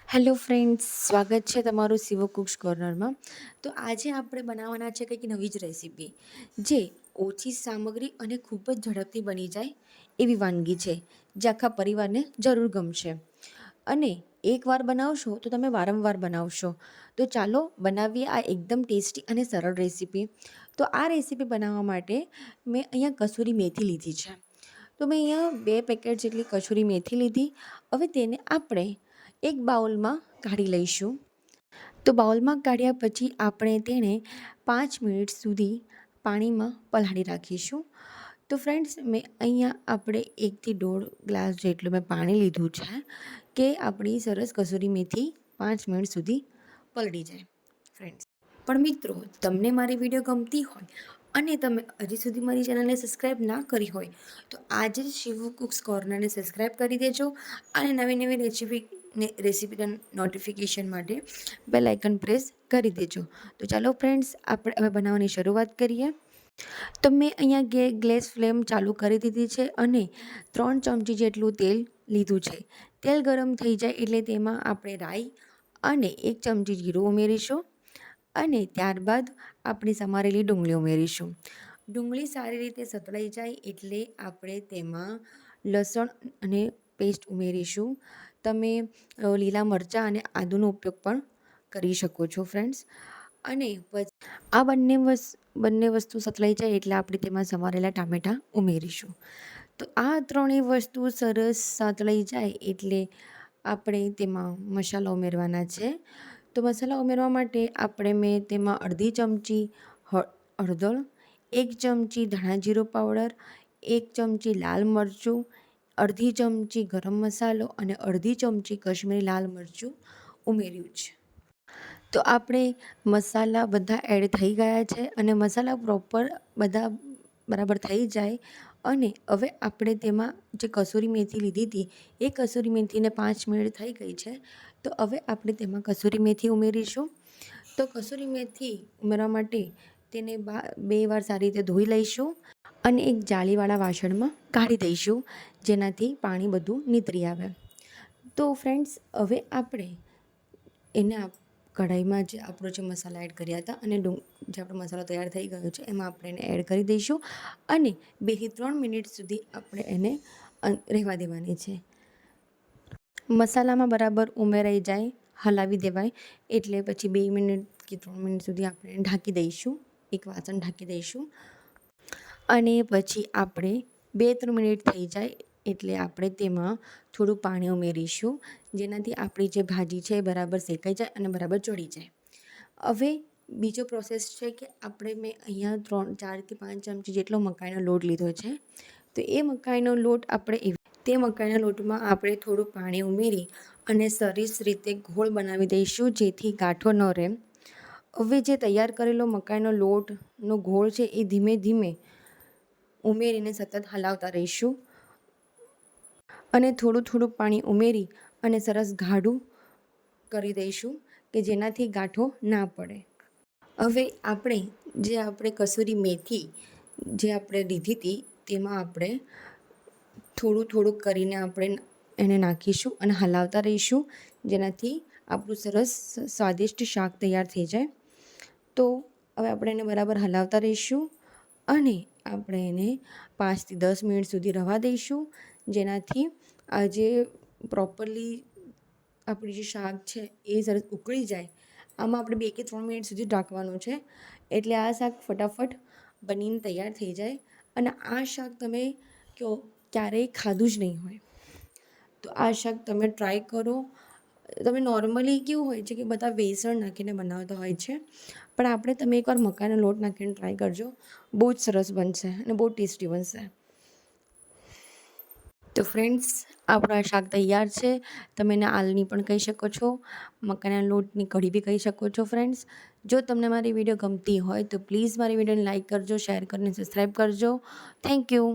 Hello friends, સ્વાગત છે તમારું શિવો કુક્સ કોર્નરમાં. તો આજે આપણે બનાવવાના છે કંઈક નવી જ રેસીપી, જે ઓછી સામગ્રી અને ખૂબ જ ઝડપથી બની જાય એવી વાનગી છે, જે આખા પરિવારને જરૂર ગમશે. અને એકવાર બનાવશો તો તમે વારંવાર બનાવશો. તો ચાલો બનાવીએ આ એકદમ ટેસ્ટી અને સરળ રેસીપી. તો આ રેસીપી બનાવવા માટે મેં અહીંયા કસૂરી મેથી લીધી છે. તો મેં અહીંયા 2 પેકેટ જેટલી કસૂરી મેથી લીધી. હવે તેને આપણે એક બાઉલમાં કાઢી લઈશું. તો બાઉલમાં કાઢ્યા પછી આપણે તેને 5 મિનિટ સુધી પાણીમાં પલાળી રાખીશું. તો ફ્રેન્ડ્સ, મેં અહીંયા આપણે 1 થી 1.5 ગ્લાસ જેટલું મેં પાણી લીધું છે, કે આપણી સરસ કસૂરી મેથી 5 મિનિટ સુધી પલળી જાય. ફ્રેન્ડ્સ, પણ મિત્રો, તમને મારી વિડીયો ગમતી હોય અને તમે હજી સુધી મારી ચેનલને સબસ્ક્રાઈબ ના કરી હોય તો આજે જ શિવો કુક્સ કોર્નરને સબસ્ક્રાઈબ કરી દેજો અને નવી નવી રેસીપીના નોટિફિકેશન માટે બેલ આઇકન પ્રેસ કરી દેજો. તો ચાલો ફ્રેન્ડ્સ, આપણે હવે બનાવવાની શરૂઆત કરીએ. તો મેં અહીંયા ગેસ ફ્લેમ ચાલુ કરી દીધી છે અને 3 ચમચી જેટલું તેલ લીધું છે. તેલ ગરમ થઈ જાય એટલે તેમાં આપણે રાઈ અને 1 ચમચી જીરું ઉમેરીશું અને ત્યારબાદ આપણી સમારેલી ડુંગળી ઉમેરીશું. ડુંગળી સારી રીતે સતળાઈ જાય એટલે આપણે તેમાં લસણ અને પેસ્ટ ઉમેરીશું. તમે લીલા મરચાં અને આદુનો ઉપયોગ પણ કરી શકો છો ફ્રેન્ડ્સ. અને પછી આ બંને વસ્તુ સતળાઈ જાય એટલે આપણે તેમાં સમારેલા ટામેટાં ઉમેરીશું. તો આ ત્રણેય વસ્તુ સરસ સતળાઈ જાય એટલે આપણે તેમાં મસાલા ઉમેરવાના છે. તો મસાલા ઉમેરવા માટે મેં તેમાં અડધી ચમચી હળદર, 1 ચમચી ધાણા જીરું પાવડર, 1 ચમચી લાલ મરચું, અડધી ચમચી ગરમ મસાલો અને અડધી ચમચી કશ્મીરી લાલ મરચું ઉમેર્યું છે. તો આપણે મસાલા બધા એડ થઈ ગયા છે અને મસાલા પ્રોપર બધા બરાબર થઈ જાય અને હવે આપણે તેમાં જે કસૂરી મેથી લીધી હતી એ કસૂરી મેથીને 5 મિનિટ થઈ ગઈ છે. તો હવે આપણે તેમાં કસૂરી મેથી ઉમેરીશું. તો કસૂરી મેથી ઉમેરવા માટે તેને 2 વાર સારી રીતે ધોઈ લઈશું અને એક જાળીવાળા વાસણમાં કાઢી દઈશું, જેનાથી પાણી બધું નીતરી આવે. તો ફ્રેન્ડ્સ, હવે આપણે એને કઢાઈમાં જે મસાલા એડ કર્યા હતા અને જે આપણો મસાલો તૈયાર થઈ ગયો છે એમાં આપણે એને એડ કરી દઈશું અને 2 થી 3 મિનિટ સુધી આપણે એને રહેવા દેવાની છે. મસાલામાં બરાબર ઉમેરાઈ જાય, હલાવી દેવાય એટલે પછી 2 મિનિટ કે 3 મિનિટ સુધી આપણે ઢાંકી દઈશું, એક વાસણ ઢાંકી દઈશું. અને પછી આપણે 2-3 મિનિટ થઈ જાય એટલે આપણે તેમાં થોડું પાણી ઉમેરીશું, જેનાથી આપણી જે ભાજી છે એ બરાબર શેકાઈ જાય અને બરાબર ચડી જાય. હવે બીજો પ્રોસેસ છે કે મેં અહીંયા 4 થી 5 ચમચી જેટલો મકાઈનો લોટ લીધો છે. તો એ મકાઈનો લોટ તે મકાઈના લોટમાં આપણે થોડું પાણી ઉમેરી અને સરસ રીતે ઘોળ બનાવી દઈશું, જેથી ગાંઠો ન રહે. હવે જે તૈયાર કરેલો મકાઈનો લોટનો ઘોળ છે એ ધીમે ધીમે ઉમેરીને સતત હલાવતા રહીશું અને થોડું થોડું પાણી ઉમેરી અને સરસ ગાઢું કરી દઈશું કે જેનાથી ગાંઠો ના પડે. હવે આપણે કસૂરી મેથી જે આપણે લીધી હતી તેમાં આપણે થોડું કરીને આપણે એને નાખીશું અને હલાવતા રહીશું, જેનાથી આપણું સરસ સ્વાદિષ્ટ શાક તૈયાર થઈ જાય. તો હવે આપણે એને બરાબર હલાવતા રહીશું અને આપણે એને 5 થી 10 મિનિટ સુધી રવા દઈશું, જેનાથી આ જે પ્રોપરલી આપણું જે શાક છે એ સરસ ઉકળી જાય. આમાં આપણે 2 કે 3 મિનિટ સુધી ઢાંકવાનું છે એટલે આ શાક ફટાફટ બનીને તૈયાર થઈ જાય. અને આ શાક તમે ક્યારેય ખાધું જ નહીં હોય તો આ શાક તમે ટ્રાય કરો. તમે નોર્મલી કેવું હોય છે કે બધા બેસણ નાખીને બનાવતા હોય છે, પણ તમે એકવાર મકાઈનો લોટ નાખીને ટ્રાય કરજો, બહુ જ સરસ બનશે અને બહુ ટેસ્ટી બનશે. તો ફ્રેન્ડ્સ, આપણું આ શાક તૈયાર છે. તમે એને આલની પણ કહી શકો છો, મકાઈના લોટની કઢી બી કહી શકો છો. ફ્રેન્ડ્સ, જો તમને મારી વિડીયો ગમતી હોય તો પ્લીઝ મારી વિડીયોને લાઇક કરજો, શેર કરીને સબસ્ક્રાઈબ કરજો. Thank you.